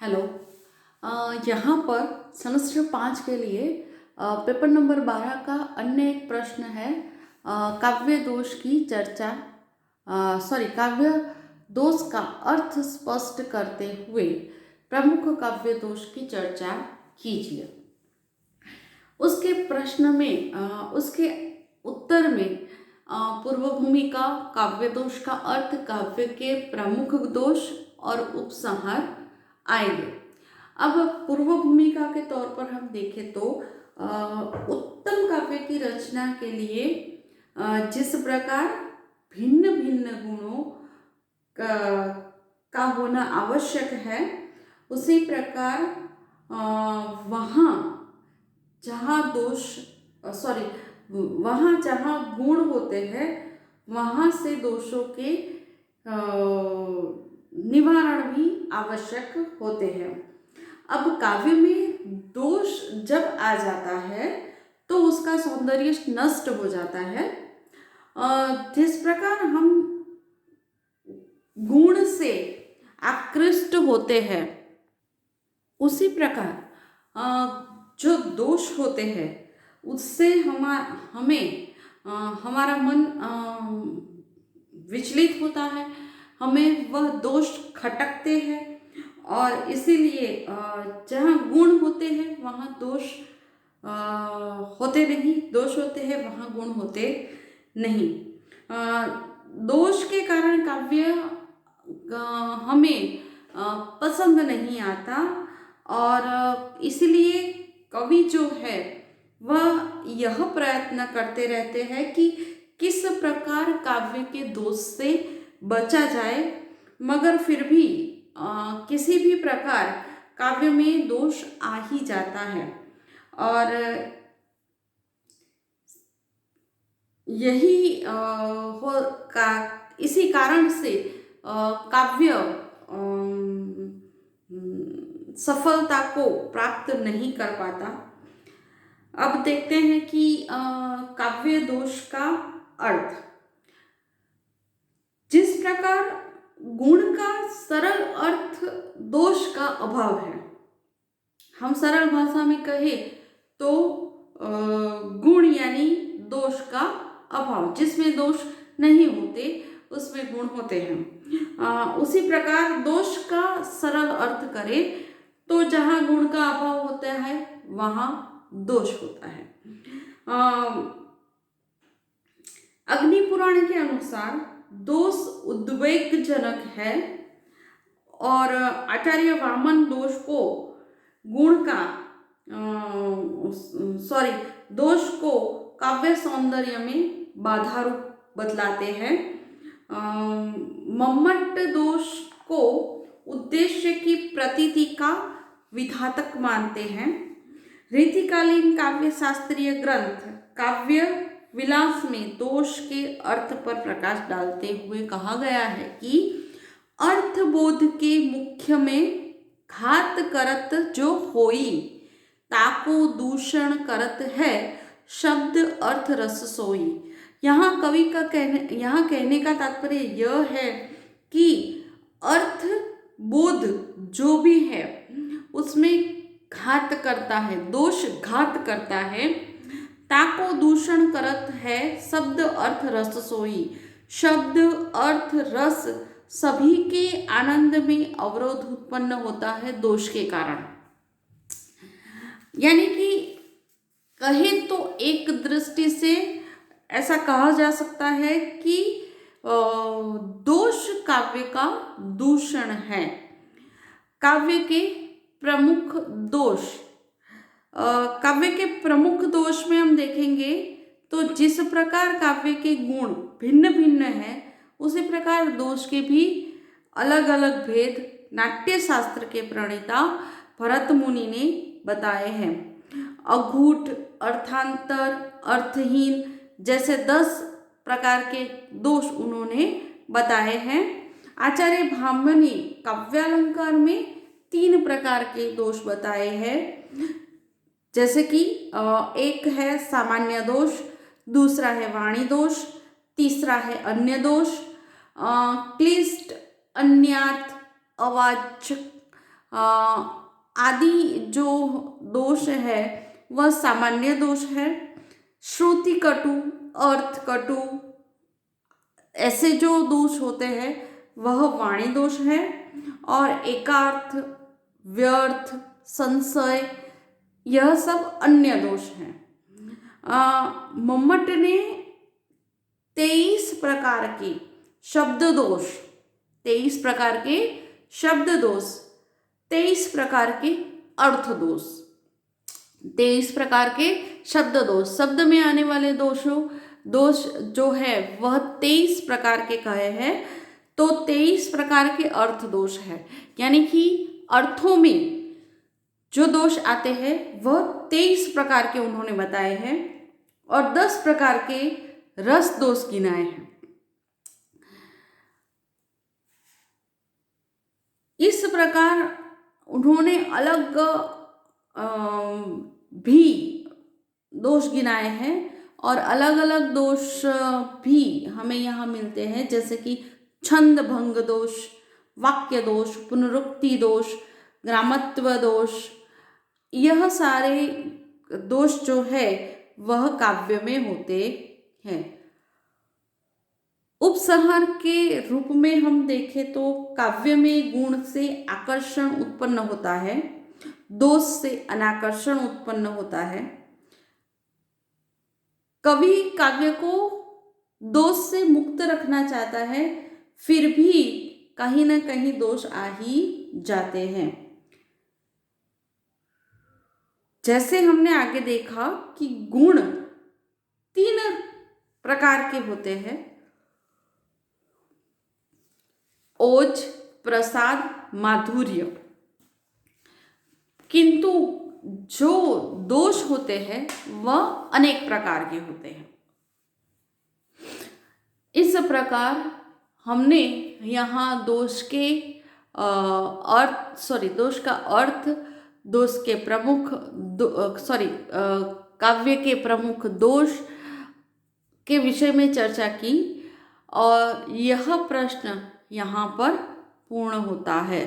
Hello. यहाँ पर semester 5 के लिए पेपर नंबर 12 का अन्य एक प्रश्न है। काव्य दोष की चर्चा, काव्य दोष का अर्थ स्पष्ट करते हुए प्रमुख काव्य दोष की चर्चा कीजिए। उसके प्रश्न में उसके उत्तर में पूर्व भूमिका, काव्य दोष का अर्थ, काव्य के प्रमुख दोष और उपसंहार आएंगे। अब पूर्व भूमिका के तौर पर हम देखें तो उत्तम काव्य की रचना के लिए जिस प्रकार भिन्न भिन्न गुणों का होना आवश्यक है, उसी प्रकार वहाँ जहाँ गुण होते हैं वहाँ से दोषों के निवारण भी आवश्यक होते हैं। अब काव्य में दोष जब आ जाता है तो उसका सौंदर्य नष्ट हो जाता है। जिस प्रकार हम गुण से आकृष्ट होते हैं, उसी प्रकार जो दोष होते हैं उससे हमारा मन विचलित होता है, हमें वह दोष खटकते हैं और इसीलिए जहाँ गुण होते हैं वहाँ दोष होते नहीं, दोष होते हैं वहाँ गुण होते नहीं। दोष के कारण काव्य हमें पसंद नहीं आता और इसलिए कवि जो है वह यह प्रयत्न करते रहते हैं कि किस प्रकार काव्य के दोष से बचा जाए, मगर फिर भी किसी भी प्रकार काव्य में दोष आ ही जाता है। और यही इसी कारण से काव्य सफलता को प्राप्त नहीं कर पाता। अब देखते हैं कि काव्य दोष का अर्थ। जिस प्रकार गुण का सरल अर्थ दोष का अभाव है, हम सरल भाषा में कहें तो गुण यानी दोष का अभाव, जिसमें दोष नहीं होते उसमें गुण होते हैं। उसी प्रकार दोष का सरल अर्थ करें तो जहाँ गुण का अभाव होता है वहाँ दोष होता है। अग्नि पुराण के अनुसार दोष उद्वेगजनक है और आचार्य वामन दोष को दोष को काव्य सौंदर्य में बाधारूप बतलाते हैं। मम्मट दोष को उद्देश्य की प्रतीति का विधातक मानते हैं। रीतिकालीन काव्य शास्त्रीय ग्रंथ काव्य विलास में दोष के अर्थ पर प्रकाश डालते हुए कहा गया है कि अर्थबोध के मुख्य में घात करत जो होई, ताको दूषण करत है, शब्द अर्थ रस सोई। यहाँ कवि का कहने का तात्पर्य यह है कि अर्थ बोध जो भी है उसमें घात करता है, दोष घात करता है। ताको दूषण करत है, शब्द अर्थ रस सोई। शब्द अर्थ रस सभी के आनंद में अवरोध उत्पन्न होता है दोष के कारण। यानी कि कहे तो एक दृष्टि से ऐसा कहा जा सकता है कि दोष काव्य का दूषण है। काव्य के प्रमुख दोष, काव्य के प्रमुख दोष में हम देखेंगे तो जिस प्रकार काव्य के गुण भिन्न भिन्न हैं, उसी प्रकार दोष के भी अलग अलग भेद नाट्य शास्त्र के प्रणेता भरत मुनि ने बताए हैं। अगूढ़, अर्थांतर, अर्थहीन जैसे 10 प्रकार के दोष उन्होंने बताए हैं। आचार्य भामनी काव्यालंकार में 3 प्रकार के दोष बताए हैं, जैसे कि एक है सामान्य दोष, दूसरा है वाणी दोष, तीसरा है अन्य दोष, क्लिष्ट, अन्यार्थ, अवाच्य, आदि जो दोष है वह सामान्य दोष है। श्रुति कटु, अर्थ कटु, ऐसे जो दोष होते हैं वह वाणी दोष है। और एकार्थ, व्यर्थ, संशय, यह सब अन्य दोष हैं। मम्मट ने 23 प्रकार के शब्द दोष, 23 प्रकार के शब्द दोष, 23 प्रकार के अर्थ दोष, 23 प्रकार के शब्द दोष, शब्द में आने वाले दोष जो है वह 23 प्रकार के कहे हैं। तो 23 प्रकार के अर्थ दोष है, यानी कि अर्थों में जो दोष आते हैं वह 23 प्रकार के उन्होंने बताए हैं और 10 प्रकार के रस दोष गिनाए हैं। इस प्रकार उन्होंने अलग भी दोष गिनाए हैं और अलग अलग दोष भी हमें यहाँ मिलते हैं, जैसे कि छंद भंग दोष, वाक्य दोष, पुनरुक्ति दोष, ग्रामत्व दोष। यह सारे दोष जो है वह काव्य में होते हैं। उपसंहार के रूप में हम देखें तो काव्य में गुण से आकर्षण उत्पन्न होता है, दोष से अनाकर्षण उत्पन्न होता है। कवि काव्य को दोष से मुक्त रखना चाहता है, फिर भी कहीं ना कहीं दोष आ ही जाते हैं। जैसे हमने आगे देखा कि गुण 3 प्रकार के होते हैं, ओज, प्रसाद, माधुर्य। किंतु जो दोष होते हैं वह अनेक प्रकार के होते हैं। इस प्रकार हमने यहाँ दोष का अर्थ, दोष के प्रमुख काव्य के प्रमुख दोष के विषय में चर्चा की और यह प्रश्न यहाँ पर पूर्ण होता है।